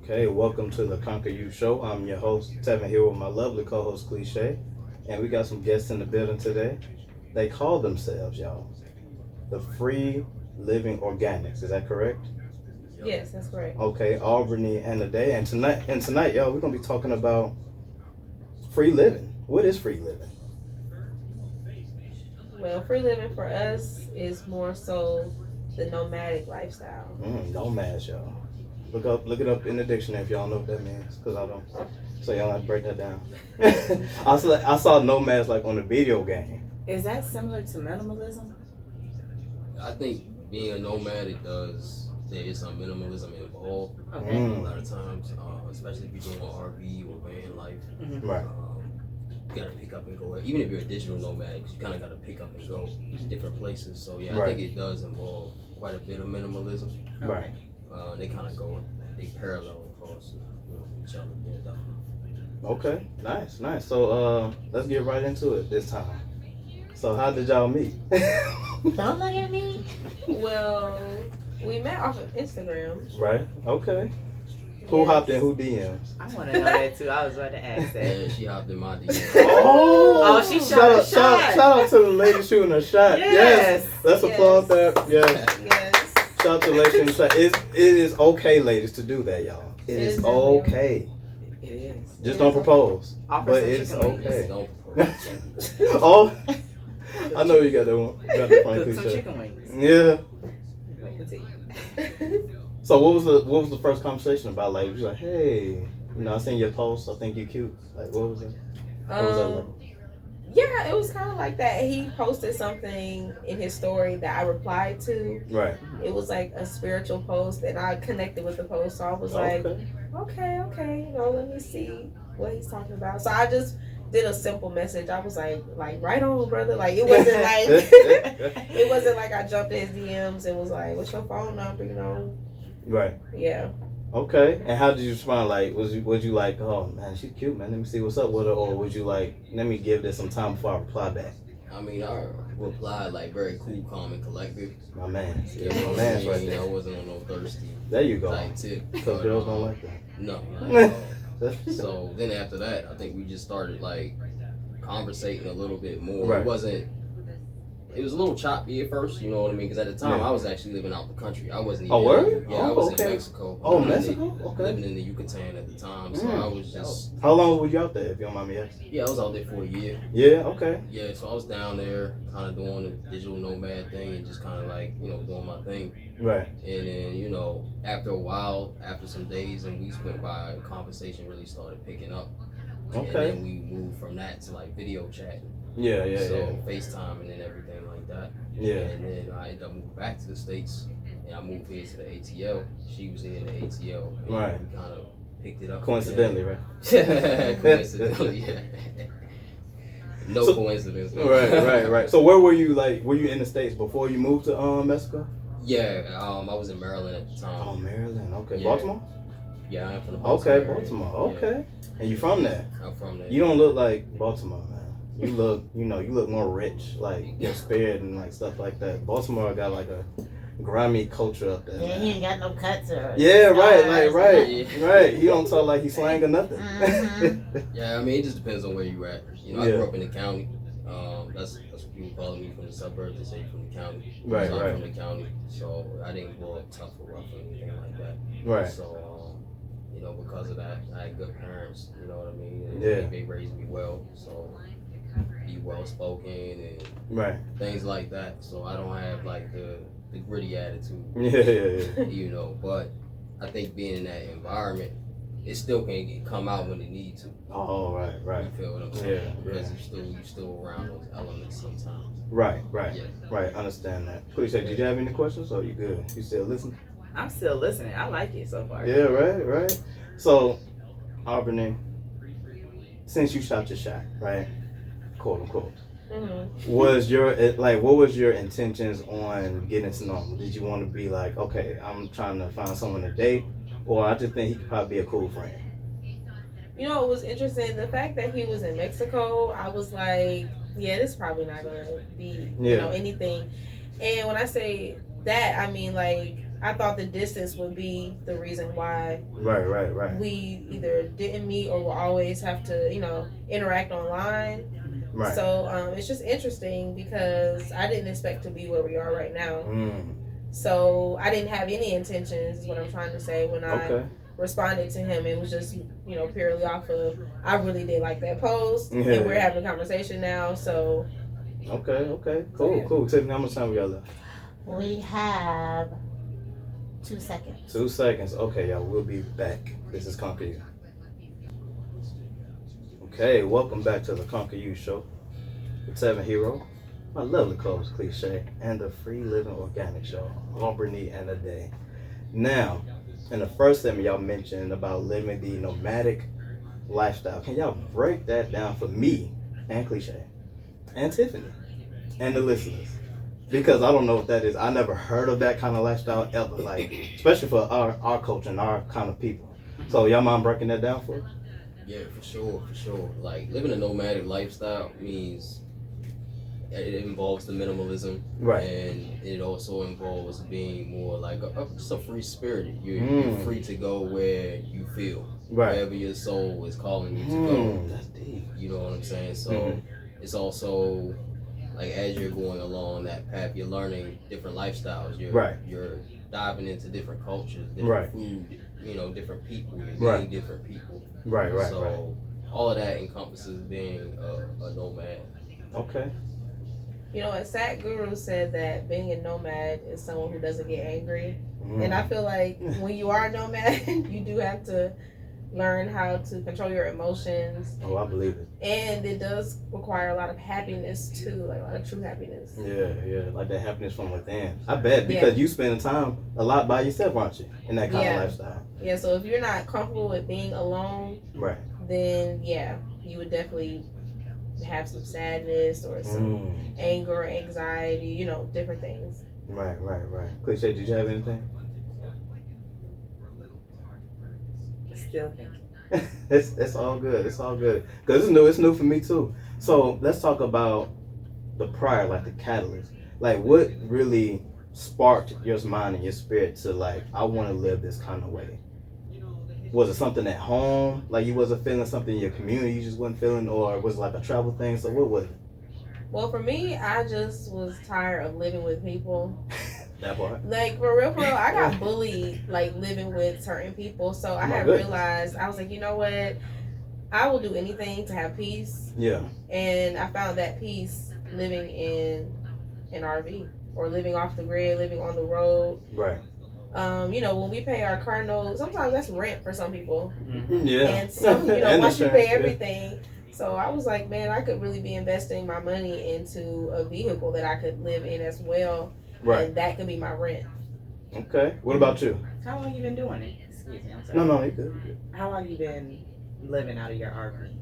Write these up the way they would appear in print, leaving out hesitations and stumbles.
Okay, welcome to the CONQU3R show. I'm your host, Tevin, here with my lovely co-host, Cliche. And we got some guests in the building today. They call themselves, y'all, the Free Living Organics. Is that correct? Yes, that's correct. Okay, Albranie and Addae. And tonight, y'all, we're going to be talking about free living. What is free living? Well, free living for us is more so the nomadic lifestyle. Nomads, y'all. Look it up in the dictionary if y'all know what that means, because I don't. So y'all have to break that down. I saw nomads like on the video game. Is that similar to minimalism? I think being a nomad, there is some minimalism involved. Okay. A lot of times, especially if you're doing RV or van life, Right. you gotta pick up and go. Even if you're a digital nomad, you kind of gotta pick up and go to different places. So yeah, I Right. think it does involve quite a bit of minimalism. Right. They kind of go, they parallel across each other. Yeah, definitely. Okay. Nice. So let's get right into it this time. So how did y'all meet? Don't look at me. Well, we met off of Instagram. Right. Okay. Who hopped in? Who DMs? I want to know that too. I was about to ask that. Yeah, she hopped in my DM. Oh, she shot a shot. Shout out to the lady shooting a shot. Yes. Let's applaud that. Yes. Yes. Shout out to the lady shooting a shot. It is okay, ladies, to do that, y'all. It is okay. It is. Just don't propose. Offer But some it's chicken wings. okay. Don't Oh, I know you got that one. Got the funny Cook some cliche. chicken wings. Yeah. Petite. So what was the first conversation about? Like, you was like, hey, I seen your post. I think you're cute. Like, what was it? What was that like? Yeah, it was kind of like that. He posted something in his story that I replied to. Right. It was like a spiritual post, and I connected with the post. So I was like, okay, let me see what he's talking about. So I just did a simple message. I was like right on, brother. Like it wasn't like I jumped in his DMs and was like, what's your phone number? Right. Yeah. Okay. And how did you respond? Like, was you like, oh man, she's cute, man. Let me see what's up with her, or would you like, let me give this some time before I reply back? I mean, I replied like very cool, calm, and collective. My man. Yeah, My man's right there. I wasn't on no thirsty There you go. type tip. Because girls don't like that. No, not at all. So then after that, I think we just started like conversating a little bit more. Right. It was a little choppy at first, you know what I mean? Because at the time, Yeah. I was actually living out the country. I wasn't even. Oh, were? Yeah, I Oh, was okay. in Mexico. Oh, Living in Mexico? the- Okay. Living in the Yucatan at the time, so I was just. How long were you out there, if you don't mind me asking? Yeah, I was out there for a year. Yeah. Okay. Yeah, so I was down there, kind of doing the digital nomad thing and just kind of like doing my thing. Right. And then, after a while, after some days and weeks went by, the conversation really started picking up. Okay. And then we moved from that to like video chat. Yeah. So FaceTime and then everything like that. Yeah. And then I ended up moving back to the States and I moved here to the ATL. She was here in the ATL. And Right. we kind of picked it up. Coincidentally, right? Coincidentally, yeah. No coincidence. No. Right. So where were you? Like, were you in the States before you moved to Mexico? Yeah, I was in Maryland at the time. Oh, Maryland. Okay. Yeah. Baltimore? Yeah, I'm from the Baltimore Okay, area. Baltimore. Yeah. Okay. And you from there? I'm from there. You don't look like Baltimore, man. You look, you look more rich, like your spirit and like stuff like that. Baltimore got like a grimy culture up there. Yeah, man. he ain't got no cuts or. Yeah, right, scars. right. He don't talk like he slang or nothing. Yeah, I mean, it just depends on where you at. I Yeah. grew up in the county. That's what people call me from the suburbs. They say from the county. Right, so I'm right. from the county, so I didn't grow up tough or rough or anything like that. Right. So, because of that, I had good parents. You know what I mean? And Yeah. they raised me well, so be well spoken and Right. things like that. So I don't have like the gritty attitude. Yeah. But I think being in that environment, it still can come out when it needs to. Oh, right. You feel what I'm saying? Yeah. Because you're still around those elements sometimes. Right. Yeah. Right. Understand that. Please say, did you have any questions? Or you good? You still listening? I'm still listening. I like it so far. Yeah. Right. So, Albranie, since you shot your shot, right? Quote unquote. Mm-hmm. What was your intentions on getting to know him? Did you want to be like, okay, I'm trying to find someone to date, or I just think he could probably be a cool friend? It was interesting. The fact that he was in Mexico, I was like, yeah, this is probably not gonna be, anything. And when I say that, I mean like I thought the distance would be the reason why Right. we either didn't meet or will always have to, interact online. Right. So it's just interesting because I didn't expect to be where we are right now. So I didn't have any intentions, is what I'm trying to say, when I responded to him. It was just, purely off of, I really did like that post, and we're having a conversation now, so. Okay. Cool. Tiffany, how much time we got left? We have 2 seconds. 2 seconds. Okay, y'all, we'll be back. This is CONQU3R. Okay, welcome back to the CONQU3R show with Tevin Hero, my lovely co-host Cliche, and the free living organic show, Albranie and Addae. Now, in the first segment, y'all mentioned about living the nomadic lifestyle. Can y'all break that down for me and Cliche and Tiffany and the listeners? Because I don't know what that is. I never heard of that kind of lifestyle ever, like, especially for our culture and our kind of people. So y'all mind breaking that down for us? Yeah, for sure. Like, living a nomadic lifestyle means it involves the minimalism, right? And it also involves being more like just a free spirit. You're free to go where you feel, right? Wherever your soul is calling you to go. That's deep. You know what I'm saying? So it's also like as you're going along that path, you're learning different lifestyles. You're diving into different cultures, different food. Different people. You're meeting different people. Right. So all of that encompasses being a nomad. Okay. A Sat Guru said that being a nomad is someone who doesn't get angry. And I feel like when you are a nomad, you do have to learn how to control your emotions. Oh, I believe it. And it does require a lot of happiness too, like a lot of true happiness. Yeah, like that happiness from within. I bet, because you spend time a lot by yourself, aren't you, in that kind of lifestyle? Yeah, so if you're not comfortable with being alone, then you would definitely have some sadness or some anger, anxiety, different things. Right. Cliche, did you have anything? Still thinking. It's all good. Because it's new for me too. So let's talk about the prior, like the catalyst. Like, what really sparked your mind and your spirit to, like, I want to live this kind of way? Was it something at home, like you wasn't feeling something in your community you just wasn't feeling, or was it like a travel thing? So what was it? Well, for me, I just was tired of living with people. That part. Like, for real, I got bullied, like, living with certain people. So I had realized, I was like, you know what? I will do anything to have peace. Yeah. And I found that peace living in an RV or living off the grid, living on the road. Right. When we pay our car notes, sometimes that's rent for some people. Yeah. And some, once you pay everything. So I was like, man, I could really be investing my money into a vehicle that I could live in as well. Right. And that could be my rent. Okay. What about you? How long you been doing it? Excuse me, I'm sorry. No, you good. How long you been living out of your RV?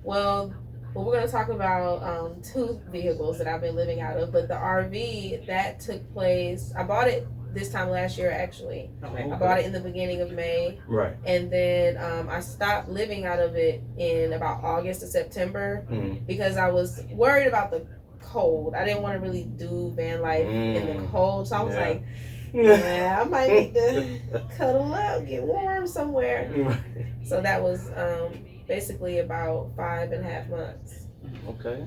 Well, we're going to talk about 2 vehicles that I've been living out of. But the RV, that took place, I bought it this time last year, actually. Okay. I bought it in the beginning of May. Right. And then I stopped living out of it in about August to September because I was worried about the cold. I didn't want to really do van life in the cold. So I was like, I might need to cuddle up, get warm somewhere. So that was basically about 5.5 months. Okay.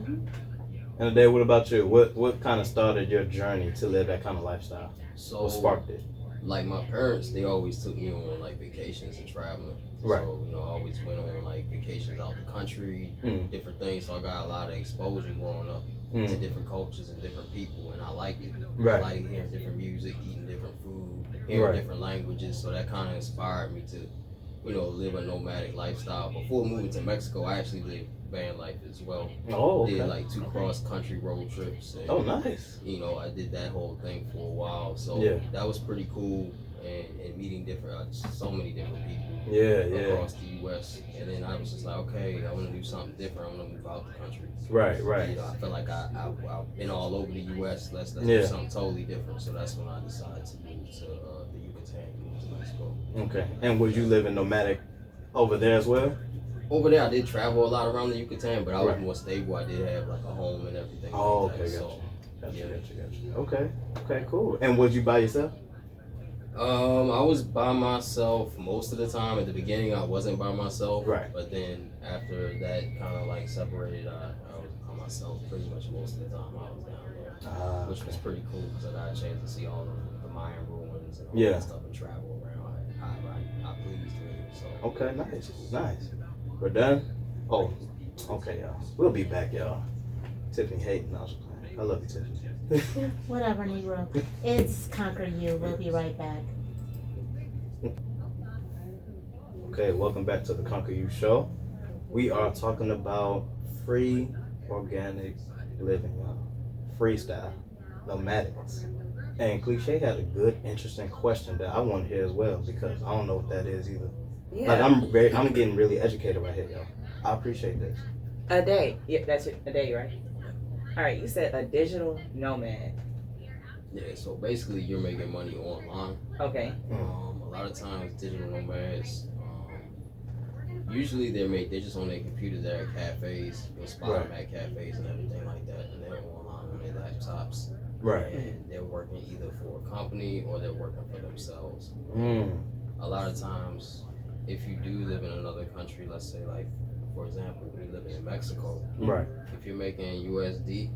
And Addae, what about you? What kind of started your journey to live that kind of lifestyle? So what sparked it? Like, my parents, they always took me on like vacations and traveling. Right. So, I always went on like vacations out the country, different things. So I got a lot of exposure growing up to different cultures and different people, and I like it. Right. I like hearing different music, eating different food, hearing different languages. So that kind of inspired me to, live a nomadic lifestyle. Before moving to Mexico, I actually lived van life as well. Oh, okay. Did like 2 cross-country road trips. And, oh, nice. I did that whole thing for a while. So that was pretty cool, and meeting different, so many different people. Across the U.S. And then I was just like, okay, I want to do something different. I want to move out the country. Right. I feel like I've been all over the U.S. Let's do something totally different. So that's when I decided to move to the Yucatan, move to Mexico. Okay. And would you live in nomadic over there as well? Over there, I did travel a lot around the Yucatan, but I was more stable. I did have like a home and everything. Oh, like okay, that. gotcha. Okay, cool. And was you by yourself? I was by myself most of the time. At the beginning, I wasn't by myself. Right. But then after that kind of like separated, I was by myself pretty much most of the time I was down there, which was pretty cool because I got a chance to see all the Mayan ruins and all that stuff and travel around. I pleased me. So. Okay, nice. We're done? Oh, okay, y'all. We'll be back, y'all. Tiffany hating. I love you, Tiffany. Whatever, Negro. It's CONQU3R. We'll be right back. Okay, welcome back to the CONQU3R show. We are talking about free organic living, y'all. Freestyle, nomadics. And Cliche had a good, interesting question that I want to hear as well because I don't know what that is either. Yeah. Like I'm getting really educated right here, y'all. I appreciate this. Addae. Yeah, that's it. Addae, right? All right, you said a digital nomad. Yeah, so basically you're making money online. Okay. A lot of times digital nomads, usually they're just on their computer. They're at cafes. You'll spot them at cafes and everything like that, and they're online on their laptops. Right. And they're working either for a company or they're working for themselves. A lot of times, if you do live in another country, let's say like, for example, we live in Mexico. Right. If you're making USD,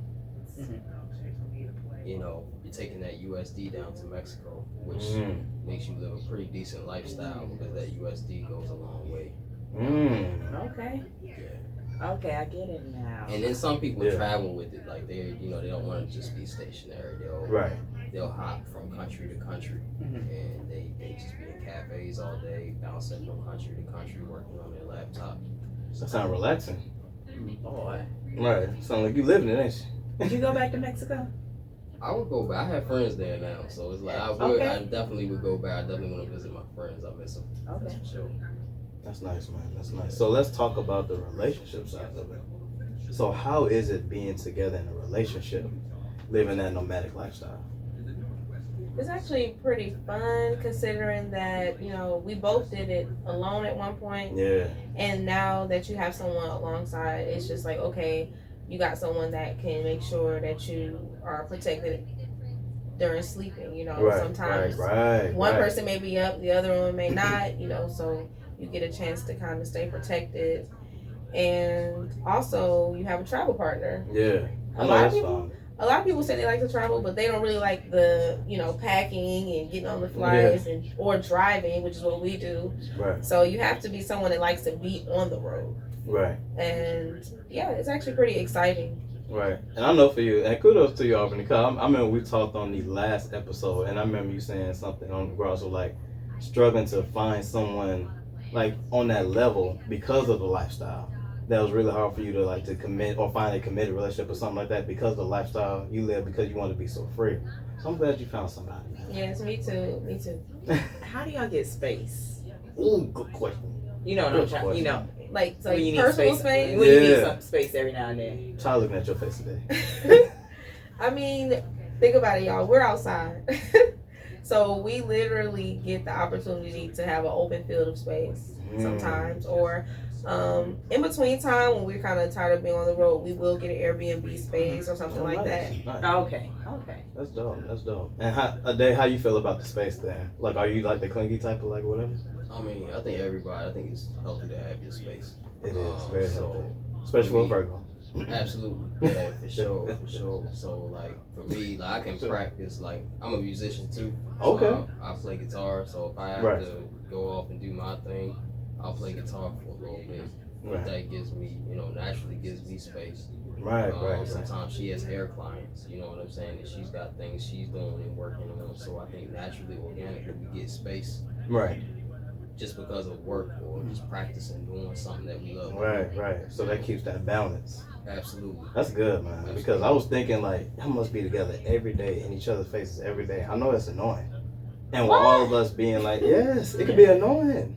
you know, you're taking that USD down to Mexico, which makes you live a pretty decent lifestyle because that USD goes a long way. Okay. Yeah. Okay, I get it now. And then some people travel with it, like they don't want to just be stationary. They'll hop from country to country, and they just be in cafes all day, bouncing from country to country, working on their laptop. That sounds relaxing. Boy. Right. Sound like you living it, ain't you? Did you go back to Mexico? I would go back. I have friends there now, so it's like I definitely would go back. I definitely want to visit my friends. I miss them. Okay. That's for sure. That's nice, man. That's nice. So let's talk about the relationship side of it. So how is it being together in a relationship, living that nomadic lifestyle? It's actually pretty fun considering that, you know, we both did it alone at one point. Yeah. And now that you have someone alongside, it's just like, okay, you got someone that can make sure that you are protected during sleeping, you know. Sometimes one person may be up, the other one may not, you know, so you get a chance to kind of stay protected. And also you have a travel partner. Yeah. A lot of people say they like to travel, but they don't really like the, you know, packing and getting on the flights or driving, which is what we do. Right. So you have to be someone that likes to be on the road. Right. And yeah, it's actually pretty exciting. Right. And I know for you, and kudos to you, Albranie, because I remember we talked on the last episode, and I remember you saying something on the ground, so like struggling to find someone like on that level because of the lifestyle. That was really hard for you to like to commit or find a committed relationship or something like that because of the lifestyle you live, because you want to be so free. So I'm glad you found somebody. Yes, me too. Me too. How do y'all get space? Ooh, good question. You know what I'm trying. You know, like when you need personal space. When you need some space every now and then. Child looking at your face today. I mean, think about it, y'all. We're outside. So we literally get the opportunity to have an open field of space sometimes, or in between time when we're kind of tired of being on the road, we will get an Airbnb space or something like that. Nice. Okay. That's dope. And Addae, how you feel about the space there? Like, are you like the clingy type of like whatever? I mean, I think it's healthy to have your space. It is very healthy, especially for a Virgo. Absolutely, yeah, for sure. So like for me, like I can practice. Like I'm a musician too. So Okay. I play guitar, so if I have to go off and do my thing, I'll play guitar for a little bit. That gives me, naturally gives me space. Right. Sometimes she has hair clients, you know what I'm saying, and she's got things she's doing and working on. So I think naturally, organically, we get space. Right. Just because of work or just practicing doing something that we love. Right. So that keeps that balance. Absolutely. That's good, man. Absolutely. Because I was thinking like, y'all must be together every day in each other's faces every day. I know it's annoying. And with all of us being like, yes, it could be annoying.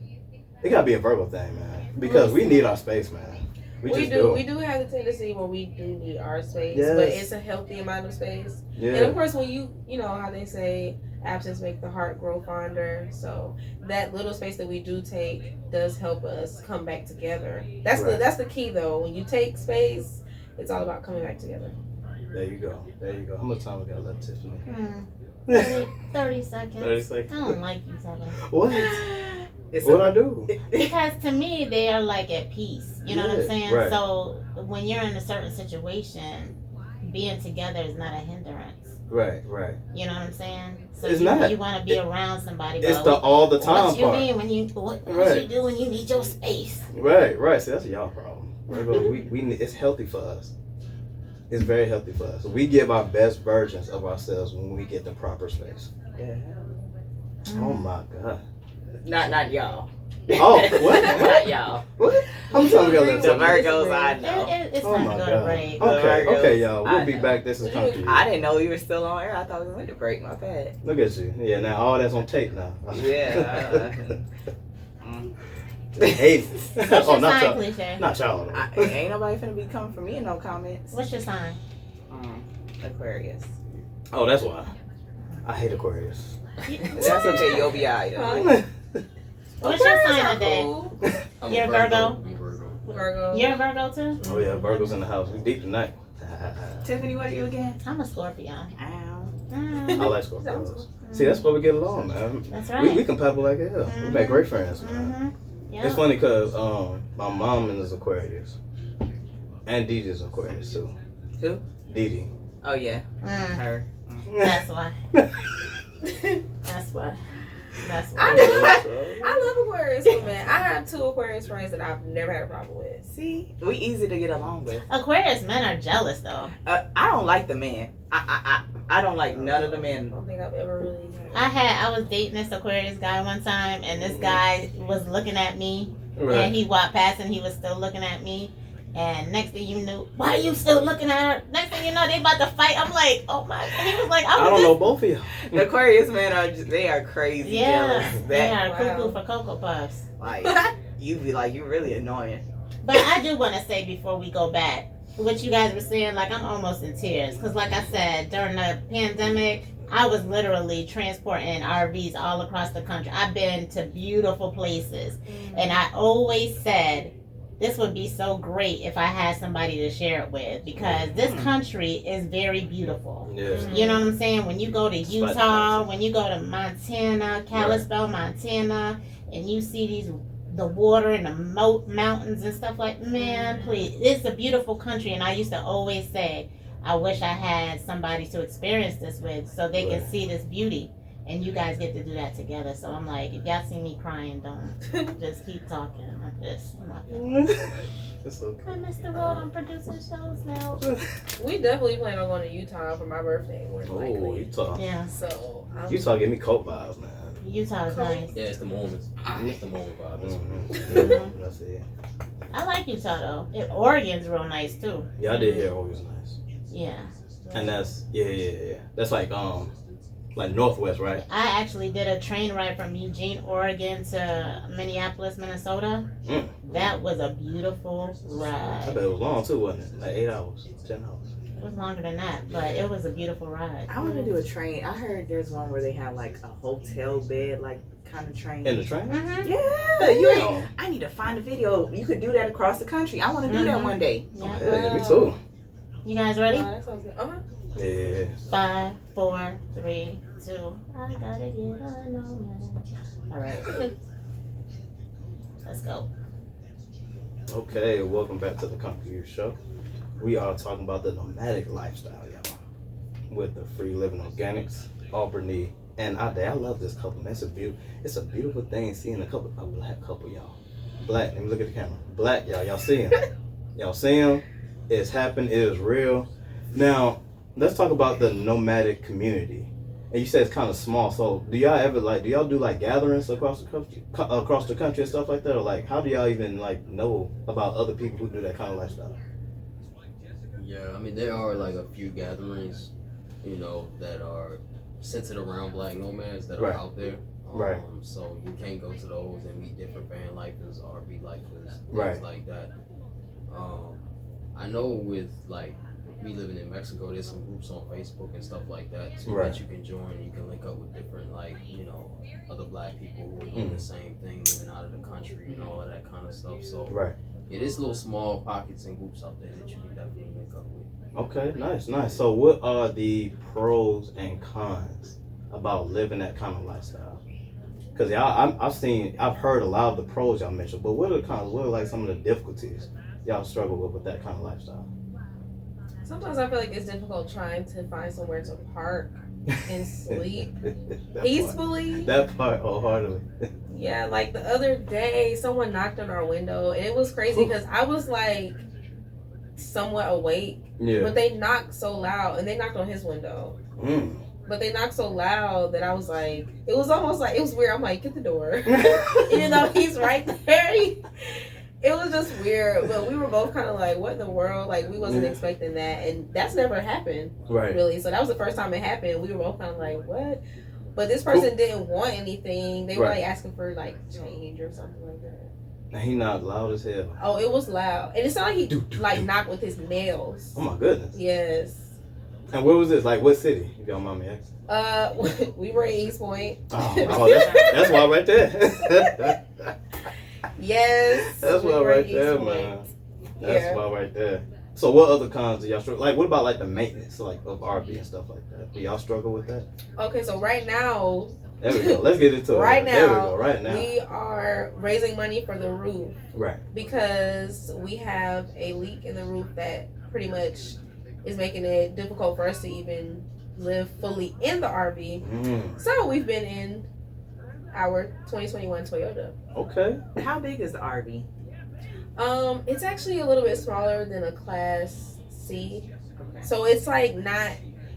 It gotta be a Virgo thing, man. Because we need our space, man. We do. We do have the tendency where we do need our space, yes. But it's a healthy amount of space. Yeah. And of course, when you know how they say absence make the heart grow fonder. So that little space that we do take does help us come back together. That's the key though. When you take space, it's all about coming back together. There you go. How much time we got left, Tiffany? 30 seconds. 30 seconds. I don't like you, Tevin. What? It's What I do? Because to me, they are like at peace. You know what I'm saying? Right. So when you're in a certain situation, being together is not a hindrance. Right. You know what I'm saying? So It's not. You want to be around somebody. It's but the all the time what you part. mean when you what Right. you do when you need your space? Right. See, that's y'all problem. we it's healthy for us. It's very healthy for us. We give our best versions of ourselves when we get the proper space. Yeah. Oh my God. Not y'all. Oh, what? Not y'all. What? I'm trying to go The Virgos, I It, know. it's Oh time my to go to God. break. Okay, y'all. We'll I be know. back. This is CONQU3R. I didn't know you were still on air. I thought we went to break. My bad. Look at you. Yeah, now all that's on tape now. Yeah. Hey. What's Oh, your not sign, y'all. Cliche? Not y'all. Ain't nobody finna be coming for me in no comments. What's your sign? Aquarius. Oh, that's why. I hate Aquarius. That's okay. You'll be alright. though. What's your sign today? Cool. I'm You're a Virgo? I'm Virgo. Virgo. You're a Virgo too? Oh yeah, Virgo's in the house. We deep tonight. Tiffany, what are you again? I'm a Scorpio. Ow. I like Scorpios. See, that's why we get along, man. That's We right. compatible like hell. We make great friends, man. Mm-hmm. Yeah. It's funny because my mom is Aquarius. And Dee Dee's Aquarius too. Who? Dee Dee. Oh yeah, her. That's why. That's why. That's why. I love Aquarius, but man, I have 2 Aquarius friends that I've never had a problem with. See, we easy to get along with. Aquarius men are jealous though. I don't like the men. I don't like none of the I men. don't think I've ever really. I was dating this Aquarius guy one time, and this guy was looking at me, and Right. he walked past, and he was still looking at me. And next thing you knew, why are you still looking at her? Next thing you know, they about to fight. I'm like, oh my! And he was like, I don't know both of y'all. The Aquarius men they are crazy Yeah, jealous. they That are cuckoo for Cocoa Puffs. like you be like you really annoying. But I do want to say before we go back, what you guys were saying, like I'm almost in tears. Because like I said, during the pandemic, I was literally transporting RVs all across the country. I've been to beautiful places. And I always said, this would be so great if I had somebody to share it with. Because this country is very beautiful. Yeah. You know what I'm saying? When you go to It's Utah, like- when you go to Montana, Kalispell, Montana, and you see the water and the mountains and stuff like, man, please, it's a beautiful country. And I used to always say, I wish I had somebody to experience this with so they can see this beauty. And you guys get to do that together. So I'm like, if y'all see me crying, don't just keep talking. It's okay. I missed the road. I'm producing shows now. We definitely plan on going to Utah for my birthday. More than Oh, likely. Utah. Yeah, So Utah give me coat vibes, man. Utah is nice. Yeah, it's the Mormons. It's the Mormon vibe. Mm-hmm. That's it. I like Utah though. Oregon's real nice too. Yeah, I did hear always nice. Yeah. And that's That's like Northwest, right? I actually did a train ride from Eugene, Oregon to Minneapolis, Minnesota. Mm. That was a beautiful I ride. bet it was long too, wasn't it? Like 8 hours, 10 hours. It was longer than that, but it was a beautiful ride. I want to do a train. I heard there's one where they have like a hotel bed, like kind of train. In the train? Mm-hmm. Yeah, I need to find a video. You could do that across the country. I want to do that one day. Yeah. Yeah, me too. You guys ready? that sounds good. Yeah. 5, 4, 3, 2. I gotta get on Nomad. All right. Let's go. Okay, welcome back to the CONQU3R show. We are talking about the nomadic lifestyle, y'all. With the Free Living Organics, Albranie, and Addae. I love this couple, man. It's a beautiful thing seeing a black couple, y'all. Black, let me look at the camera. Black, y'all. Y'all see him? Y'all see him? It's happened. It is real. Now, let's talk about the nomadic community. And you said it's kind of small. So, do y'all do like gatherings across the country and stuff like that, or like how do y'all even like know about other people who do that kind of lifestyle? Yeah, I mean there are like a few gatherings, that are centered around Black nomads that are out there. Right. So you can go to those and meet different van lifers, RV lifers, things Right. like that. I know with like me living in Mexico, there's some groups on Facebook and stuff like that too Right. that you can join. You can link up with different other Black people who are doing the same thing, living out of the country and all of that kind of stuff. So Right. yeah, there's little small pockets and groups out there that you can definitely link up with. Okay, nice. So what are the pros and cons about living that kind of lifestyle? Because I've heard a lot of the pros y'all mentioned, but what are like some of the difficulties y'all struggle with that kind of lifestyle? Sometimes I feel like it's difficult trying to find somewhere to park and sleep peacefully. That part wholeheartedly. Yeah, like the other day, someone knocked on our window, and it was crazy because I was like somewhat awake, but they knocked so loud, and they knocked on his window. But they knocked so loud that I was like, it was almost like, it was weird. I'm like, get the door. Even though he's right there. It was just weird. But we were both kind of like, what in the world? Like, we wasn't expecting that. And that's never happened. Right. Really. So that was the first time it happened. We were both kind of like, what? But this person didn't want anything. They were like asking for like change or something like that. And he knocked loud as hell. Oh, it was loud. And it sounded like he like knocked with his nails. Oh my goodness. Yes. And where was this? Like what city? If y'all mind me asking. We were in East Point. That's why right there. Yes. That's why right there, man. That's why right there. So what other cons do y'all struggle? Like what about like the maintenance like of RV and stuff like that? Do y'all struggle with that? Okay, so right now. There we go. Let's get into it. Right now. There we go. Right now. We are raising money for the roof. Right. Because we have a leak in the roof that pretty much is making it difficult for us to even live fully in the RV. So we've been in our 2021 Toyota. Okay. How big is the RV? It's actually a little bit smaller than a Class C. Okay. So it's like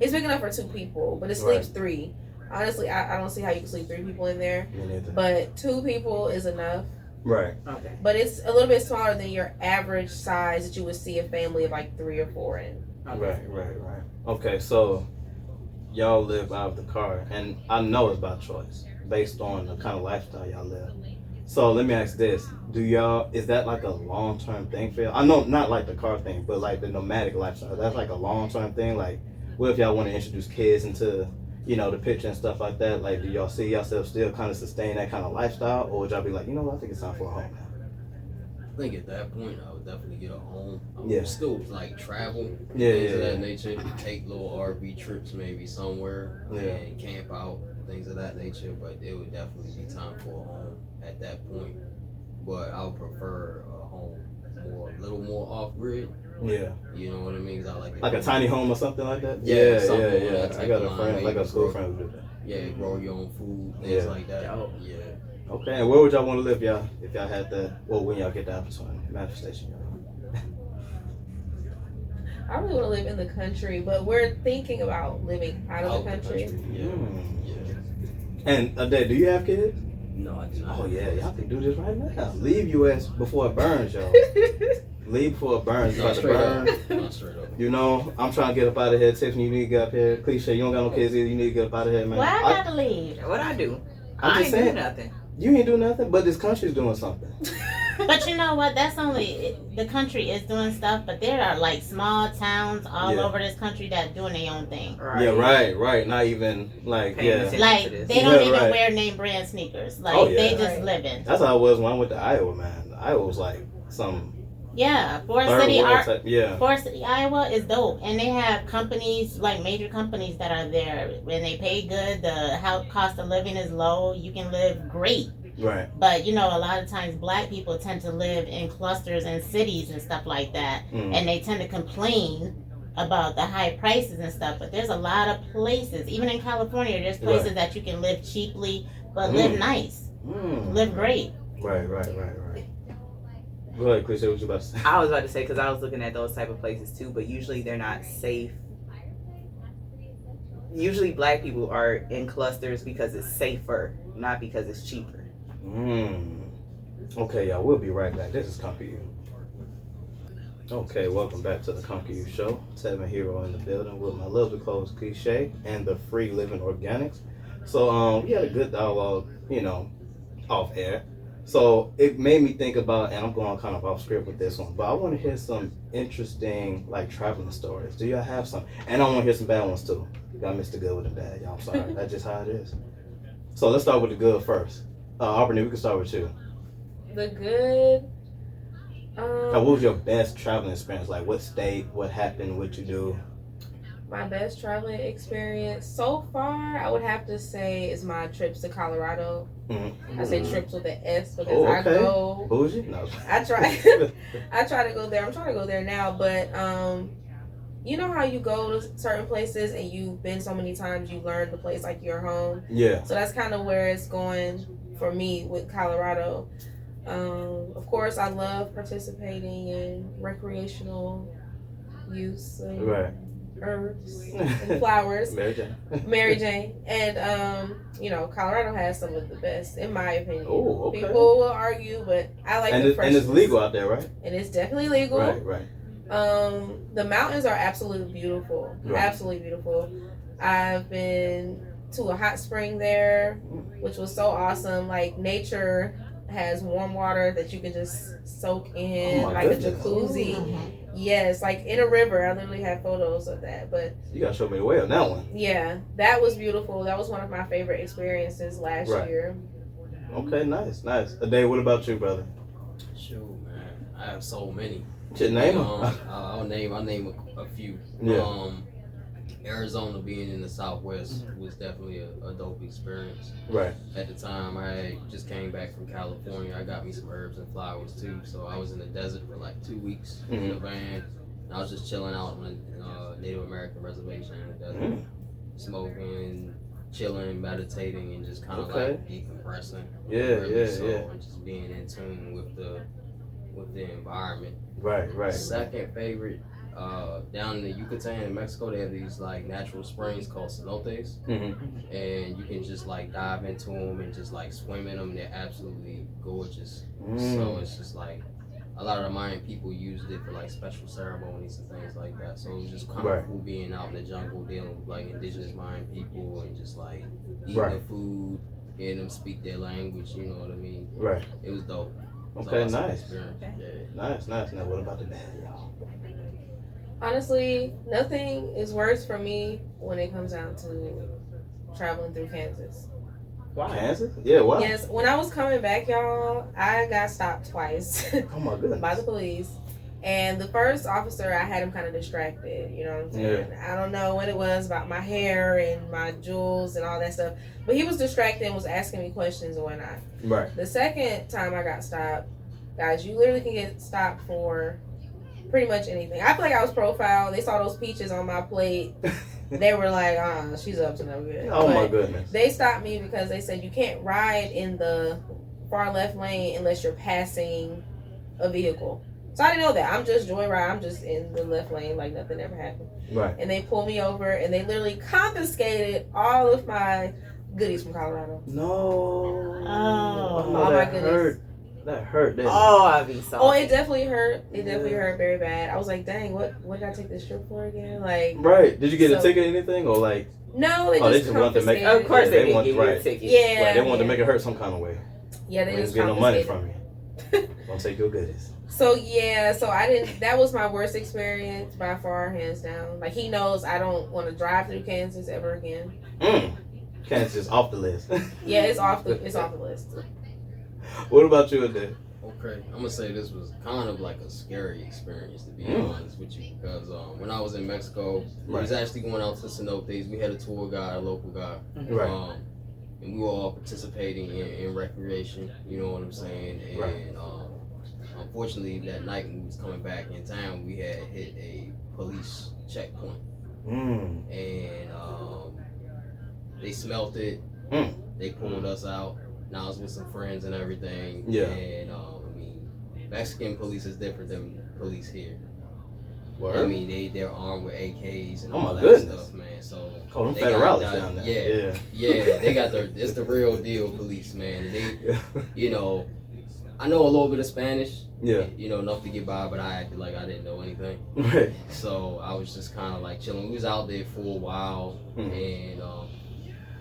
it's big enough for 2 people, but it sleeps 3. Honestly, I don't see how you can sleep 3 people in there. Me neither. But 2 people is enough. Right. Okay. But it's a little bit smaller than your average size that you would see a family of like 3 or 4 in. Okay. Right. Okay, so y'all live out of the car, and I know it's by choice, based on the kind of lifestyle y'all live. So let me ask this: is that like a long-term thing for y'all? I know not like the car thing, but like the nomadic lifestyle. That's like a long-term thing. Like, what if y'all want to introduce kids into, the picture and stuff like that? Like, do y'all see yourself still kind of sustain that kind of lifestyle, or would y'all be like, you know what, I think it's time for a home now? I think at that point I would definitely get a home. I would still like travel, things of that nature. Take little RV trips maybe somewhere and camp out, things of that nature. But it would definitely be time for a home at that point. But I would prefer a home a little more off grid. Yeah. You know what I mean? 'Cause I like a tiny home or something like that. Yeah. I got a friend, like a school friend who did that. Yeah, grow your own food, things like that. Yeah. Okay, and where would y'all want to live, if y'all had that? Well, when y'all get the opportunity, manifestation, I really want to live in the country, but we're thinking about living out of the country. Yeah. And Addae, do you have kids? No, I do not. Oh yeah, y'all can do this right now. Leave US before it burns, y'all. Leave before it burns. Not straight up. Not straight up. I'm trying to get up out of here. Tiffany, you need to get up here. Cliche, you don't got no kids either. You need to get up out of here, man. Why I gotta leave? What I do? I ain't do nothing. You ain't do nothing, but this country's doing something. But you know what? That's only the country is doing stuff, but there are like small towns all over this country that doing their own thing. Right. Yeah, right. Not even like like they don't even wear name brand sneakers. Like they just living. That's how it was when I went to Iowa, man. Iowa was like some. Yeah, Forest City, Iowa is dope, and they have companies like major companies that are there. When they pay good, the cost of living is low. You can live great. Right. But a lot of times Black people tend to live in clusters and cities and stuff like that, and they tend to complain about the high prices and stuff. But there's a lot of places, even in California, there's places that you can live cheaply but live nice, live great. Right. Go ahead, Chris. What you about to say? I was about to say, because I was looking at those type of places too, but usually they're not safe. Usually Black people are in clusters because it's safer, not because it's cheaper. Okay, y'all, we'll be right back. This is CONQU3R. Okay, welcome back to the CONQU3R show. Tevin Hero in the building with my lovely co-host Cliche and the Free Living Organics. So we had a good dialogue, off air. So it made me think about, and I'm going kind of off script with this one, but I want to hear some interesting traveling stories. Do y'all have some? And I want to hear some bad ones too. Y'all missed the good with the bad. Y'all, I'm sorry. That's just how it is. So let's start with the good first. Albranie, we can start with you. The good. What was your best traveling experience? Like what state, what happened, what you do? My best traveling experience so far, I would have to say, is my trips to Colorado. Mm-hmm. I say trips with an S because okay. I go. Bougie? No. I try. I try to go there. I'm trying to go there now, but you know how you go to certain places and you've been so many times, you learn the place like your home. Yeah. So that's kind of where it's going for me with Colorado. Of course, I love participating in recreational use of herbs and flowers. Mary Jane. And, you know, Colorado has some of the best, in my opinion. Oh, okay. People will argue, but I like the freshness. And it's legal out there, right? And it's definitely legal. Right. The mountains are absolutely beautiful. Right. Absolutely beautiful. I've been to a hot spring there, which was so awesome. Like, nature has warm water that you can just soak in, like goodness. A jacuzzi. Mm-hmm. Yes, like in a river. I literally have photos of that. But you gotta show me the way on that one. Yeah, that was beautiful. That was one of my favorite experiences last year. Okay, nice. Addae, what about you, brother? Shoot, man, I have so many. Should name them. I'll name a few. Yeah. Arizona, being in the Southwest, was definitely a dope experience. Right. At the time, I just came back from California. I got me some herbs and flowers too. So I was in the desert for like 2 weeks in a van. And I was just chilling out on a Native American reservation in the desert, smoking, chilling, meditating, and just kind of like decompressing. And just being in tune with the environment. Right. Second favorite. Down in the Yucatan in Mexico, they have these like natural springs called cenotes, and you can just like dive into them and just like swim in them. They're absolutely gorgeous. So it's just like a lot of the Mayan people used it for like special ceremonies and things like that. So it was just kind of cool being out in the jungle dealing with like indigenous Mayan people and just like eating their food, hearing them speak their language. You know what I mean? Right. It was dope. Okay, nice. Yeah. Nice. Now what about the bad, y'all? Honestly, nothing is worse for me when it comes down to traveling through Kansas. Why? Kansas? Yeah, why? Yes, when I was coming back, y'all, I got stopped twice. Oh my goodness. By the police. And the first officer, I had him kind of distracted, you know what I'm saying? Yeah. I don't know what it was about my hair and my jewels and all that stuff, but he was distracted and was asking me questions and whatnot. Right. The second time I got stopped, guys, you literally can get stopped for pretty much anything. I feel like I was profiled. They saw those peaches on my plate. They were like, she's up to no good. Oh my goodness. They stopped me because they said you can't ride in the far left lane unless you're passing a vehicle. So I didn't know that. I'm just joyride. I'm just in the left lane like nothing ever happened. Right. And they pulled me over and they literally confiscated all of my goodies from Colorado. No. Oh my goodness. That hurt, didn't it? I'd be so. Oh, it definitely hurt. It definitely hurt very bad. I was like, dang, what did I take this trip for again? Like, right. Did you get a ticket or anything? Or like, no, they just wanted to make it. Of course they didn't give you a ticket. Yeah. Right, they wanted to make it hurt some kind of way. Yeah, they just get no money from you. Don't take your goodies. So I didn't, that was my worst experience by far, hands down. Like, he knows I don't want to drive through Kansas ever again. Kansas is off the list. Yeah, it's off the list. What about you, Addae? Okay, I'm gonna say this was kind of like a scary experience, to be honest with you, because when I was in Mexico, we was actually going out to cenotes. We had a tour guide, a local guy, and we were all participating in recreation. You know what I'm saying? And unfortunately, that night when we was coming back in town, we had hit a police checkpoint, and they smelt it. They pulled us out. And I was with some friends and everything. Yeah. And I mean, Mexican police is different than police here. Word? I mean, they're armed with AKs and all that stuff, man. So them federales down there. Yeah. They got it's the real deal police, man. And they, you know, I know a little bit of Spanish. Yeah. You know, enough to get by, but I acted like I didn't know anything. Right. So I was just kind of like chilling. We was out there for a while, and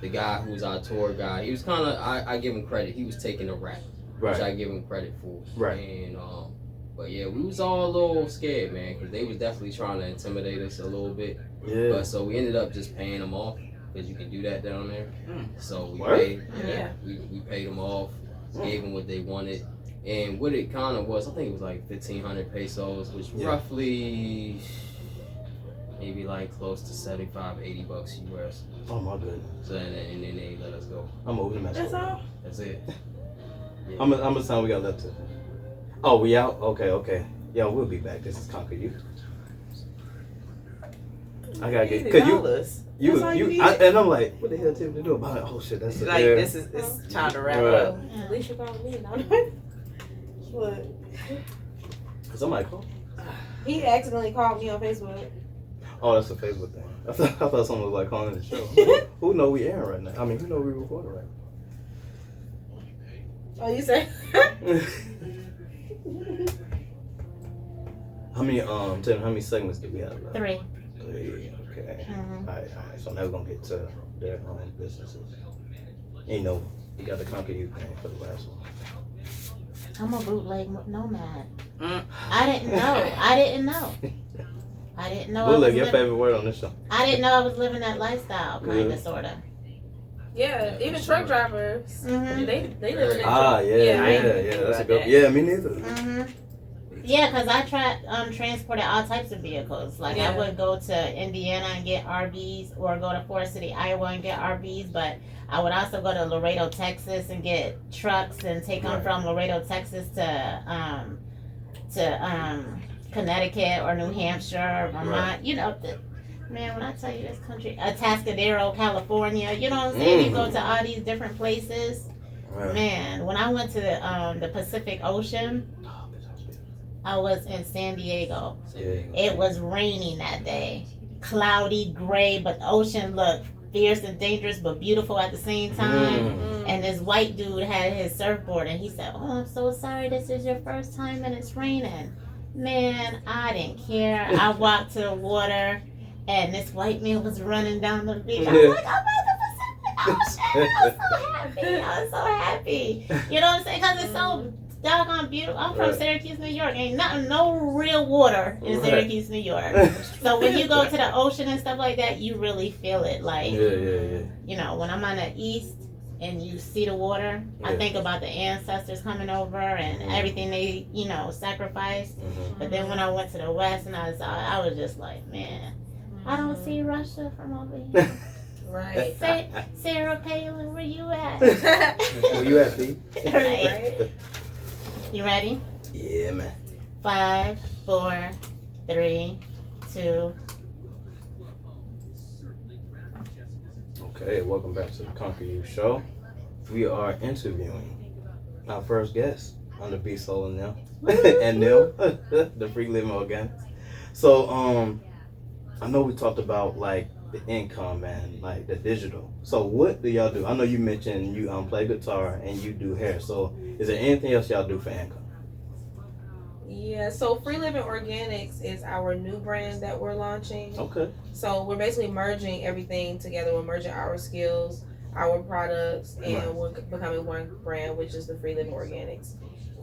the guy who was our tour guide, he was kind of, I give him credit. He was taking a rap, which I give him credit for. Right. And but yeah, we was all a little scared, man, because they was definitely trying to intimidate us a little bit. Yeah. But so we ended up just paying them off, because you can do that down there. So we paid. We paid them off, gave them what they wanted. And what it kind of was, I think it was like 1,500 pesos, which roughly maybe like close to $75-$80 US. Oh my goodness. So and then they let us go. I'm over the mess. That's all. That's it. Yeah. How much time we got left to? Oh, we out? Okay. Yo, we'll be back. This is CONQU3R. I gotta get, cause and I'm like, what the hell Tim to do about it? Oh shit, that's like this is it's time to wrap up. At least you called me. What? Somebody called. He accidentally called me on Facebook. Oh, that's a Facebook thing. I thought someone was like calling the show. Who know we airing right now? I mean, who know we recording right now? Oh, you say? How many Tim, how many segments do we have left? 3. 3, okay. Mhm. Alright. So now we're gonna get to their own businesses. You know, you got the CONQU3R thing for the last one. I'm a bootleg nomad. Mm. I didn't know. I didn't know. Bootleg, your favorite word on this show. I didn't know I was living that lifestyle, kind of, sort of. Yeah, even truck drivers. Mhm. They live in that Ah, truck. yeah. That's a good. Yeah, me neither. Mhm. Yeah, because I transported all types of vehicles. Like I would go to Indiana and get RVs, or go to Forest City, Iowa, and get RVs. But I would also go to Laredo, Texas, and get trucks and take them from Laredo, Texas to Connecticut or New Hampshire, Vermont. Right. You know, man, when I tell you this country, Atascadero, California. You know what I'm saying? You go to all these different places. Right. Man, when I went to the Pacific Ocean, I was in San Diego. Yeah. It was raining that day. Cloudy, gray, but the ocean looked fierce and dangerous, but beautiful at the same time. And this white dude had his surfboard, and he said, "Oh, I'm so sorry. This is your first time and it's raining." Man, I didn't care. I walked to the water, and this white man was running down the beach. I was like, "I'm at the Pacific Ocean." I was so happy. You know what I'm saying? Because it's so doggone beautiful. I'm from Syracuse, New York. Ain't no real water in Syracuse, New York. So when you go to the ocean and stuff like that, you really feel it. Like, you know, when I'm on the east and you see the water, I think about the ancestors coming over and everything they, you know, sacrificed. But then when I went to the west and I was just like, man, I don't see Russia from over here. Right. Sarah Palin, where you at? Where you at, Pete? Right. You ready? Yeah, man. 5, 4, 3, 2. Okay, welcome back to the CONQU3R show. We are interviewing our first guest on the Be Soul and Neil and Neil, the Free Living Organics. So, I know we talked about like the income and like the digital. So, what do y'all do? I know you mentioned you play guitar and you do hair. So, is there anything else y'all do for income? Yeah, so Free Living Organics is our new brand that we're launching. Okay. So we're basically merging everything together. We're merging our skills, our products, and we're becoming one brand, which is the Free Living Organics.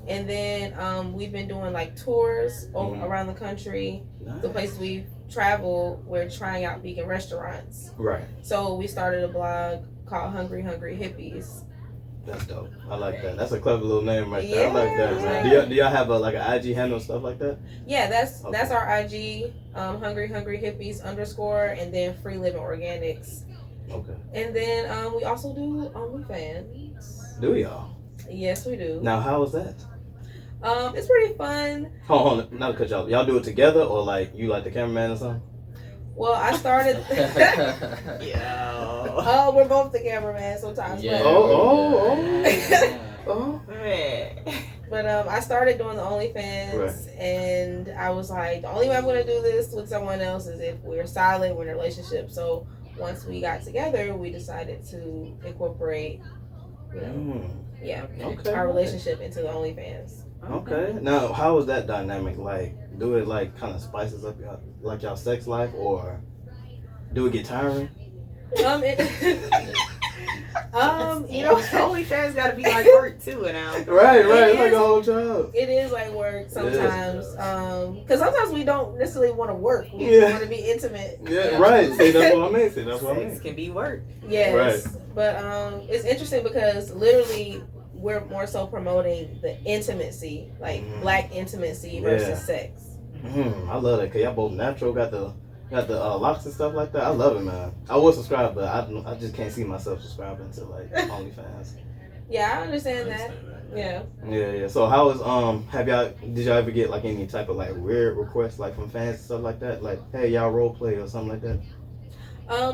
And then we've been doing like tours around the country. Nice. The places we've traveled, we're trying out vegan restaurants. Right. So we started a blog called Hungry Hippies. That's dope. I like that. That's a clever little name right there. Yeah, I like that. right. Do y'all have like an IG handle and stuff like that? Yeah, that's our IG, Hungry Hippies _, and then Free Living Organics. Okay. And then we also do OnlyFans. Do y'all? Yes, we do. Now, how is that? It's pretty fun. Hold on, not to cut y'all. Y'all do it together, or like you like the cameraman or something? Well, I started. Oh, we're both the cameraman sometimes. Yeah. Oh. But I started doing the OnlyFans, and I was like, the only way I'm going to do this with someone else is if we're solid, we're in a relationship. So once we got together, we decided to incorporate, you know, our relationship into the OnlyFans. Okay. Now, how is that dynamic? Like, do it like kind of spices up y'all sex life, or do it get tiring? You know, OnlyFans gotta be like work too now. Right. It's like a whole job. It is like work sometimes. Because sometimes we don't necessarily want to work. We just want to be intimate. Yeah, right. See, that's what I mean. Sex can be work. Yes. Right. But it's interesting because literally we're more so promoting the intimacy, like black intimacy versus sex. I love that, because y'all both natural, got the Got the locks and stuff like that. I love it, man. I was subscribed, but I just can't see myself subscribing to like OnlyFans. Yeah, I understand that. Yeah. Yeah. So how is did y'all ever get like any type of like weird requests like from fans and stuff like that? Like, hey, y'all role play or something like that?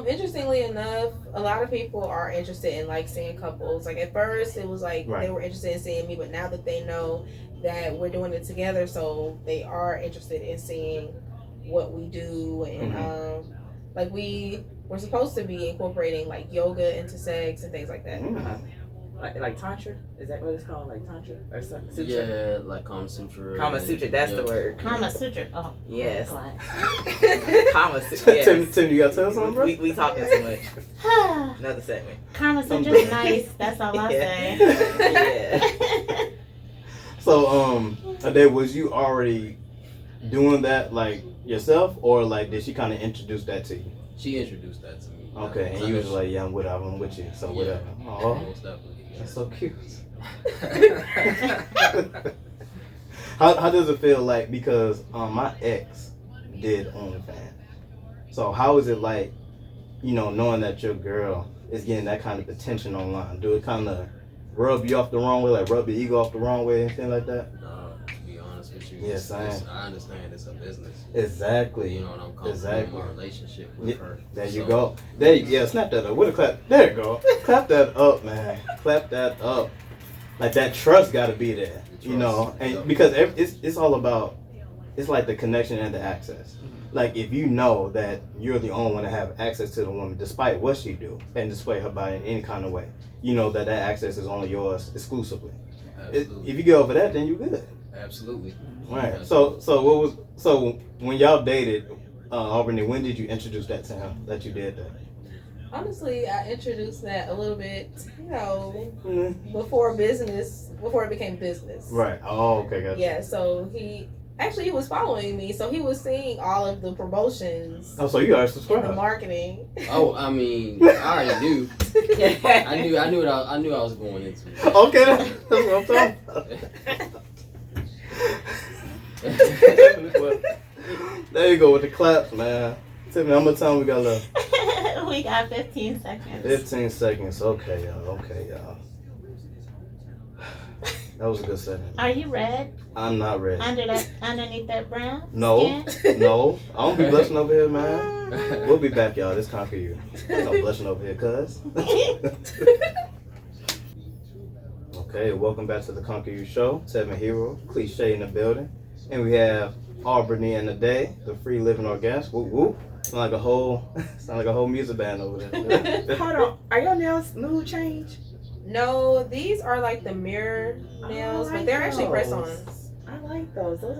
Interestingly enough, a lot of people are interested in like seeing couples. Like at first it was like they were interested in seeing me, but now that they know that we're doing it together, so they are interested in seeing what we do. And like we're supposed to be incorporating like yoga into sex and things like that. Like tantra? Is that what it's called? Like tantra or something? Sutra? Yeah, like Kama Sutra. Kama Sutra, that's the word. Kama Sutra. Oh, yes. God. Kama Sutra. Yes. Tim, you gotta tell us something, bro? We talking too much. Another segment. Kama Sutra is nice. That's all I say. Yeah. So, Addae, was you already doing that like yourself, or like did she kind of introduce that to you? She introduced that to me. Okay, and you was like, yeah, I'm with you, so whatever. Oh, most definitely. that's so cute. How does it feel like, because my ex did OnlyFans, so how is it like, knowing that your girl is getting that kind of attention online? Do it kind of rub you off the wrong way, like rub your ego off the wrong way, anything like that? No, to be honest with you, yes, I understand it's a business. Exactly. And I'm comfortable in my relationship with her. There you go. Snap that up. What a clap. There you go. Clap that up, man. Clap that up. Like that trust got to be there, and because it's all about, it's like the connection and the access. Like if you know that you're the only one to have access to the woman, despite what she do and despite her body in any kind of way, that access is only yours exclusively. If you get over that, then you're good. Absolutely. Right. Absolutely. So when y'all dated, Albranie, when did you introduce that to him, that you did that? Honestly, I introduced that a little bit, before it became business. Right. Oh, okay, gotcha. Yeah, so he was following me, so he was seeing all of the promotions. Oh, so you already subscribed. The marketing. Oh, I mean, I already knew. I knew I was going into it. Okay, that's what I'm talking about. There you go with the claps, man. Tell me how much time we got left. We got 15 seconds. 15 seconds. Okay, y'all. That was a good segment. Are you red? I'm not red. Underneath that brown? No. No. I don't be blushing over here, man. We'll be back, y'all. This CONQU3R. No blushing over here, cuz. Okay, welcome back to the CONQU3R show. 7 Hero, Cliche in the building. And we have Albranie and Addae, the free living orgasm. Whoop whoop. Sound like a whole music band over there. Hold on. Are your nails mood change? No, these are like the mirror nails, but they're actually press-ons. I like those. Those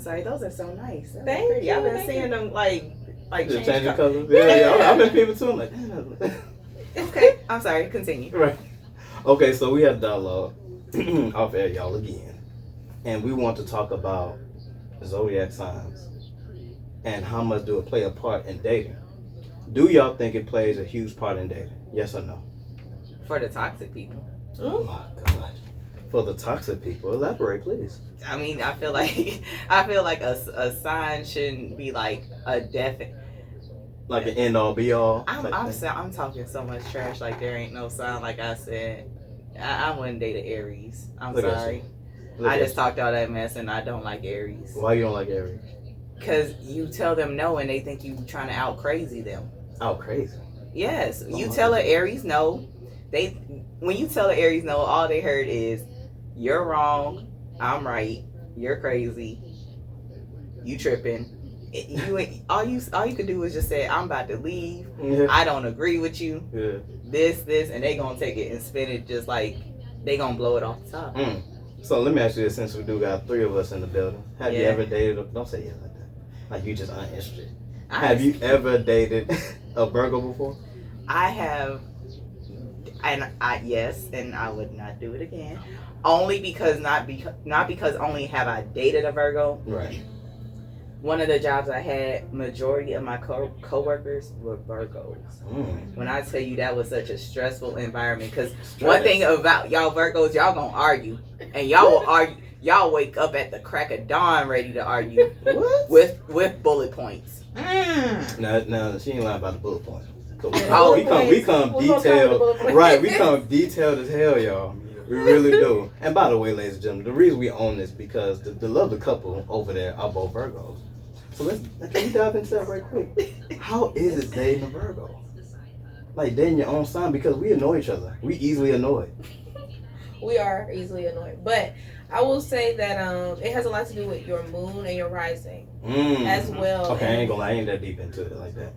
are so nice. They're Thank pretty. you. I've been seeing them like Just changing colors. Yeah. I've been peeping too. I'm like, damn. Okay, I'm sorry. Continue. Right. Okay, so we had dialogue off air, y'all, again, and we want to talk about zodiac signs and how much do it play a part in dating. Do y'all think it plays a huge part in dating? Yes or no? For the toxic people. Oh my God. For the toxic people, elaborate, please. I mean, I feel like a sign shouldn't be like a definite. Like an end all be all. I'm talking so much trash. Like there ain't no sign. Like I said, I wouldn't date an Aries. I'm sorry. I just talked all that mess, and I don't like Aries. Why you don't like Aries? Because you tell them no, and they think you trying to out crazy them. Out crazy? Yes. You tell an Aries no. When you tell an Aries no, all they heard is, you're wrong, I'm right, you're crazy, you tripping. All you could do is just say, I'm about to leave. Yeah. I don't agree with you. Yeah. This, and they gonna take it and spin it just like they gonna blow it off the top. So let me ask you this, since we do got 3 of us in the building. Have you ever dated don't say yeah like that. Like you just uninterested. Have you ever dated a Virgo before? I have, and yes, and I would not do it again. Only because not because only have I dated a Virgo. Right. One of the jobs I had, majority of my co-workers were Virgos. When I tell you that was such a stressful environment, because one thing about y'all Virgos, y'all gonna argue, and y'all Y'all wake up at the crack of dawn ready to argue What? with bullet points. Now she ain't lying about the bullet point. Yeah, We come detailed, right? We come detailed as hell, y'all. We really do. And by the way, ladies and gentlemen, the reason we own this because the lovely couple over there are both Virgos. So can we dive into that right quick? How is it dating a Virgo? Like dating your own sign, because we annoy each other. We easily annoyed. We are easily annoyed, but I will say that it has a lot to do with your moon and your rising as well. Okay, I ain't gonna lie, I ain't that deep into it like that.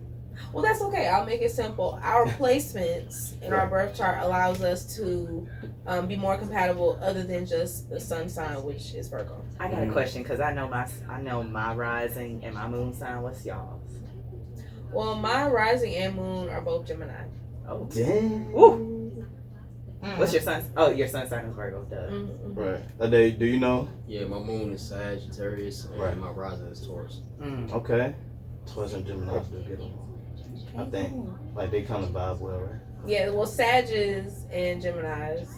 Well, that's okay. I'll make it simple. Our placements in our birth chart allows us to be more compatible, other than just the sun sign, which is Virgo. I got a question because I know my rising and my moon sign. What's y'all's? Well, my rising and moon are both Gemini. Oh, Dang. Woo. What's your sun? Oh, your sun sign is Virgo. Duh. Mm-hmm. Right. Addae, do you know? Yeah, my moon is Sagittarius and my rising is Taurus. Okay. Taurus and Gemini do get along. I think. Like they kind of vibe well, right? Yeah, well, Sagittarius and Geminis,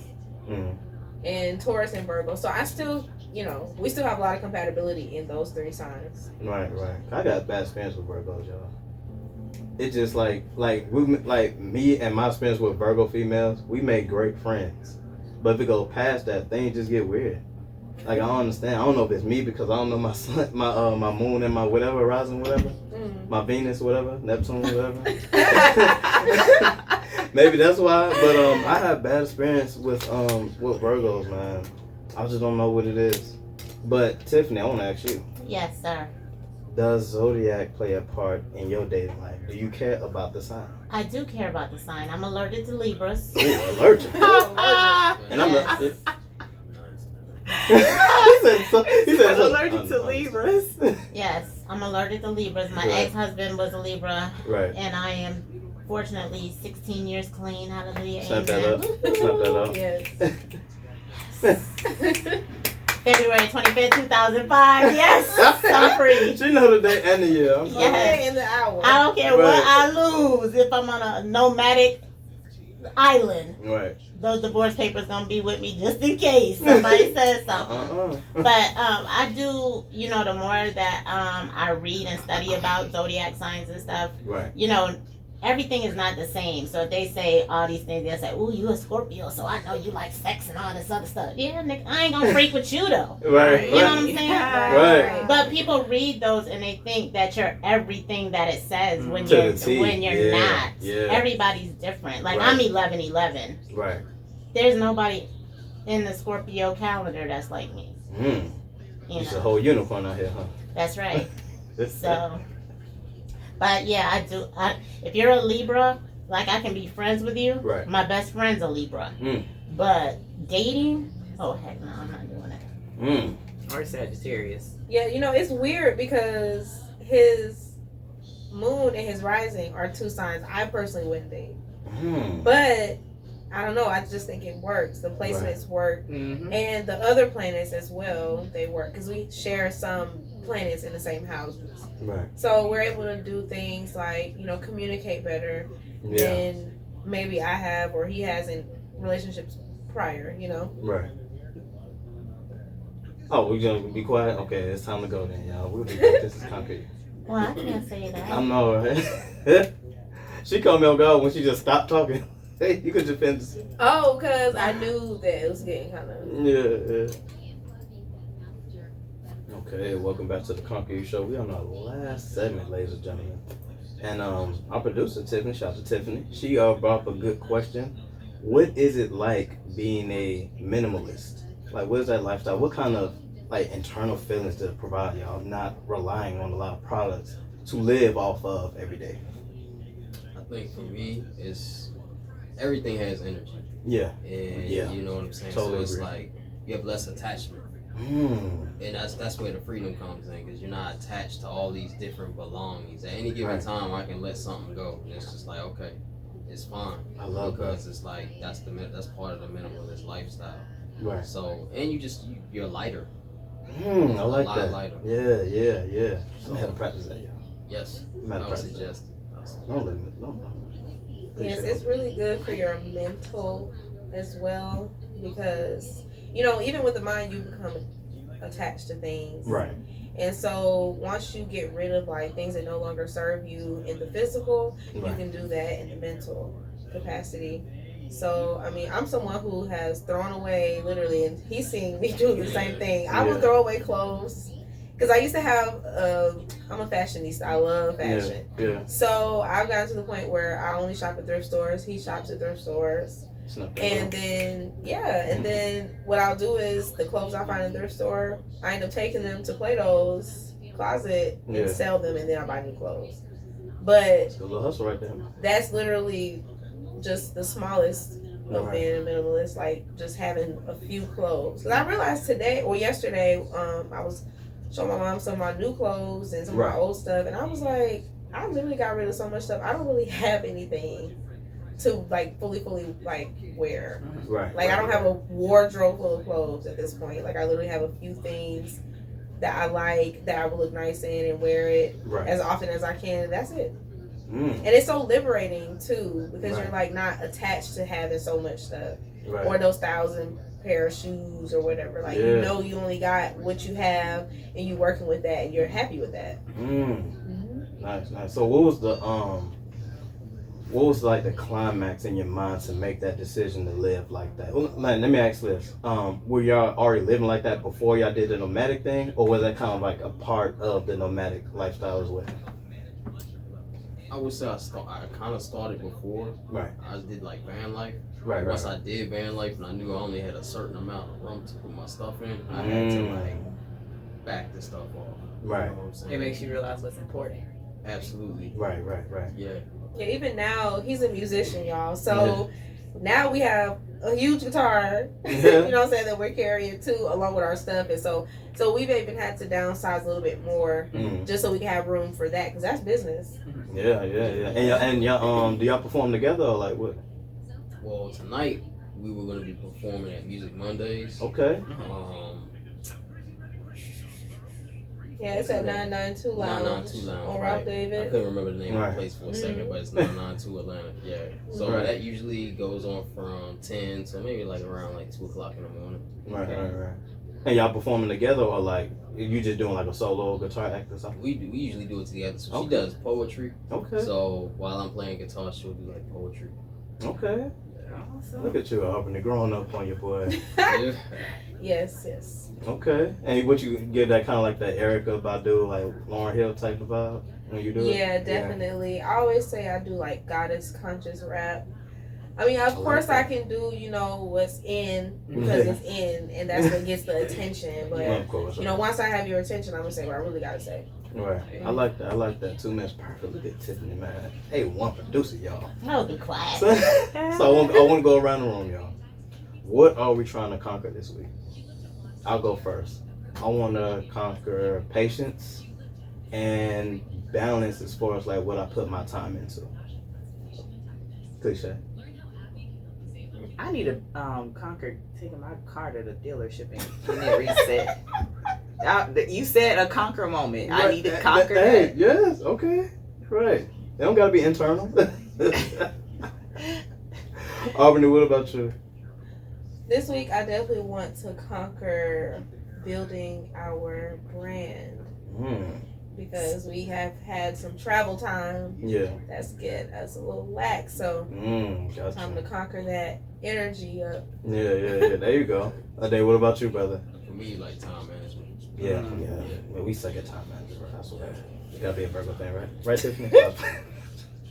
and Taurus and Virgo. So I still, we still have a lot of compatibility in those three signs. Right. I got bad experience with Virgos, y'all. It's just like me and my experience with Virgo females, we make great friends. But if it goes past that, things just get weird. Like I don't understand. I don't know if it's me because I don't know my sun, my moon and my whatever rising, whatever, my Venus, whatever, Neptune, whatever. Maybe that's why. But I have bad experience with Virgos, man. I just don't know what it is. But Tiffany, I want to ask you. Yes, sir. Does zodiac play a part in your dating life? Do you care about the sign? I do care about the sign. I'm allergic to Libras. Ooh, allergic. And I'm Yes. he said allergic to Libras. Yes, I'm allergic to Libras. My Right. ex-husband was a Libra, Right. and I am fortunately 16 years clean. Hallelujah. Snap that up. Amen. Snap that up. Yes. February 25th, 2005. Yes, I'm free. She know the day and the year. I'm sorry. Okay, in the hour. I don't care what I lose. If I'm on a nomadic island, Right. those divorce papers gonna be with me just in case somebody says something. But I do, the more that I read and study about zodiac signs and stuff, Right. everything is not the same. So if they say all these things, they'll say, "Ooh, you a Scorpio, so I know you like sex and all this other stuff." Yeah, Nick, I ain't gonna freak with you though. Right. You know what I'm saying? Right. But people read those and they think that you're everything that it says when To you're the T. when you're not. Yeah. Everybody's different. Like Right. I'm 11/11. Right. There's nobody in the Scorpio calendar that's like me. It's a whole unicorn out here, huh? That's right. So, but yeah, I do. If you're a Libra, like I can be friends with you. Right. My best friend's a Libra. But dating, oh heck no, I'm not doing that. Or Sagittarius. Yeah, it's weird because his moon and his rising are two signs I personally wouldn't date. But I don't know. I just think it works. The placements work, and the other planets as well. They work because we share some planets in the same houses. Right. So we're able to do things like communicate better than maybe I have or he has in relationships prior. Right. Oh, we're gonna be quiet. Okay, it's time to go then, y'all. We'll be back. This is CONQU3R. Well, I can't say that. I know, right? She called me on guard when she just stopped talking. Hey, you could just finish. Oh, because I knew that it was getting kind of. Yeah. Okay, welcome back to the CONQU3R show. We on our last segment, ladies and gentlemen. And our producer, Tiffany, shout out to Tiffany. She brought up a good question. What is it like being a minimalist? Like, what is that lifestyle? What kind of internal feelings does it provide y'all, not relying on a lot of products to live off of every day? I think for me, it's everything has energy. Yeah. And you know what I'm saying? Totally so it's agree. like you have less attachment. And that's where the freedom comes in, because you're not attached to all these different belongings. At any given time, I can let something go. And it's just like, okay, it's fine. I love because it's like that's part of the minimalist lifestyle. Right. So and you're lighter. I like lot that. lighter. Yeah. I'm gonna practice that, y'all. Yes. I'm I gonna would practice that. suggest. No. Yes, it's really good for your mental as well because even with the mind you become attached to things. Right. And so once you get rid of like things that no longer serve you in the physical, you can do that in the mental capacity. So, I mean, I'm someone who has thrown away literally, and he's seen me do the same thing. I would throw away clothes because I used to have, I'm a fashionista. I love fashion. Yeah. So I've gotten to the point where I only shop at thrift stores. He shops at thrift stores. And then, and then what I'll do is the clothes I find in the thrift store, I end up taking them to Plato's closet and sell them, and then I buy new clothes. But it's a little hustle right there. That's literally just the smallest of being a minimalist, like just having a few clothes. Because I realized today or yesterday, I was showing my mom some of my new clothes and some of my old stuff, and I was like, I literally got rid of so much stuff. I don't really have anything to like fully like wear. Like I don't have a wardrobe full of clothes at this point. Like I literally have a few things that I like, that I will look nice in and wear it as often as I can, and that's it. And it's so liberating too, because you're like not attached to having so much stuff or those 1,000 pair of shoes or whatever. Like you know you only got what you have, and you working with that, and you're happy with that. Nice. So what was like the climax in your mind to make that decision to live like that? Well, man, let me ask this: were y'all already living like that before y'all did the nomadic thing, or was that kind of like a part of the nomadic lifestyle as well? I would say I kind of started before. I did like van life. Once I did van life, and I knew I only had a certain amount of room to put my stuff in, I had to like back the stuff off. You know what I'm saying? It makes you realize what's important. Absolutely. Right. Yeah. Yeah, even now, he's a musician, y'all. So now we have a huge guitar, you know what I'm saying, that we're carrying too, along with our stuff. And so we've even had to downsize a little bit more just so we can have room for that, because that's business. Yeah. And y'all, do y'all perform together or like what? Well, tonight we were going to be performing at Music Mondays. Okay. Yeah, it's at 992 Lounge. 992 Lounge. On Ralph David. I couldn't remember the name of the place for a second, but it's 992 Atlanta. Yeah. So that usually goes on from 10 to maybe like around like 2 o'clock in the morning. Right. And y'all performing together, or like you just doing like a solo guitar act or something? We usually do it together. So she does poetry. Okay. So while I'm playing guitar, she'll do like poetry. Okay. Awesome. Look at you, Albranie, growing up on your boy. Yes. Okay. And what you get that kind of like that Erykah Badu, like Lauryn Hill type of vibe when you do it? Yeah, definitely. Yeah. I always say I do like goddess conscious rap. I mean, of course I can do, what's in because it's in, and that's what gets the attention. But, of course, once I have your attention, I'm going to say what I really got to say. Right. I like that. 2 minutes perfectly good, Tiffany, man. Hey, one producer, y'all. Oh, be quiet. So I want to go around the room, y'all. What are we trying to conquer this week? I'll go first. I want to conquer patience and balance as far as like what I put my time into. Cliche. I need to conquer taking my car to the dealership and getting it reset. You said a conquer moment. I need to conquer that. Yes, okay. Right. They don't got to be internal. Albranie, what about you? This week, I definitely want to conquer building our brand. Because we have had some travel time. Yeah. That's get us a little lax. So, gotcha. Time to conquer that energy up. Yeah. There you go. Addae, what about you, brother? For me, like time management. Yeah. Well, we suck at time management. That's what you gotta be a Virgo thing, right? Right, Tiffany?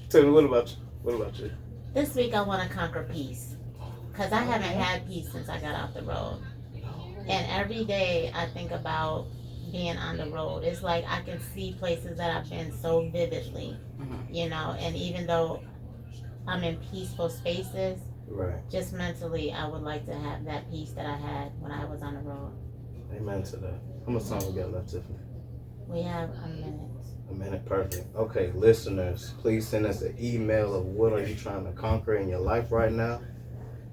Tiffany, what about you? This week, I want to conquer peace. Because I haven't had peace since I got off the road. And every day I think about being on the road. It's like I can see places that I've been so vividly, and even though I'm in peaceful spaces, just mentally, I would like to have that peace that I had when I was on the road. Amen to that. How much time we got left, Tiffany? We have a minute. A minute, perfect. Okay, listeners, please send us an email of what are you trying to conquer in your life right now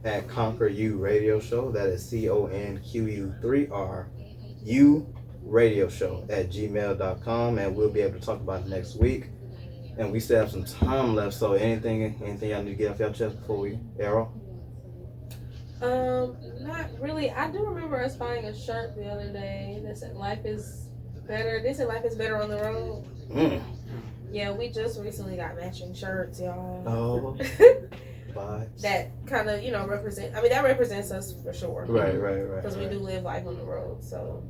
at CONQU3R Radio Show. That is CONQU3R Radio Show at gmail.com, and we'll be able to talk about it next week. And we still have some time left, so anything y'all need to get off your chest before we arrow? Not really. I do remember us buying a shirt the other day that said life is better. They said life is better on the road. Mm. Yeah, we just recently got matching shirts, y'all. Oh, vibes. That kind of, represent. I mean, that represents us for sure. Right. Because we do live life on the road. So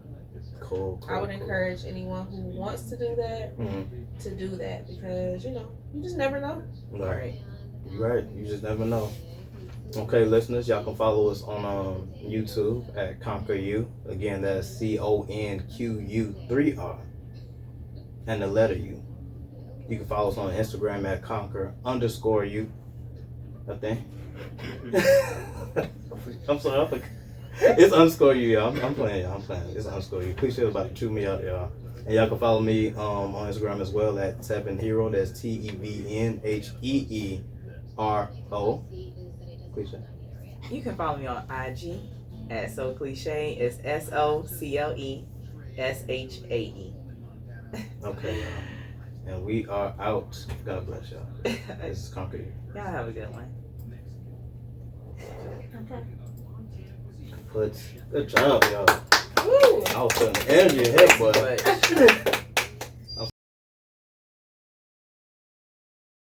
Cool. I would encourage anyone who wants to do that to do that because you just never know. Right. You just never know. Okay, listeners, y'all can follow us on YouTube at CONQU. Again, that's CONQU3R and the letter U. You can follow us on Instagram at conquer_u. I think. I'm sorry. It's _u, y'all. I'm playing, y'all. It's _u. Cliche was about to chew me out, y'all. And y'all can follow me on Instagram as well at TevenHero. That's TEVNHEERO. Cliche. You can follow me on IG at So Cliche. It's SOCLESHAE. Okay, y'all. And we are out. God bless y'all. This is Conquer You. Y'all have a good one. Okay. Good job, y'all. Woo! I was feeling the energy in here, but.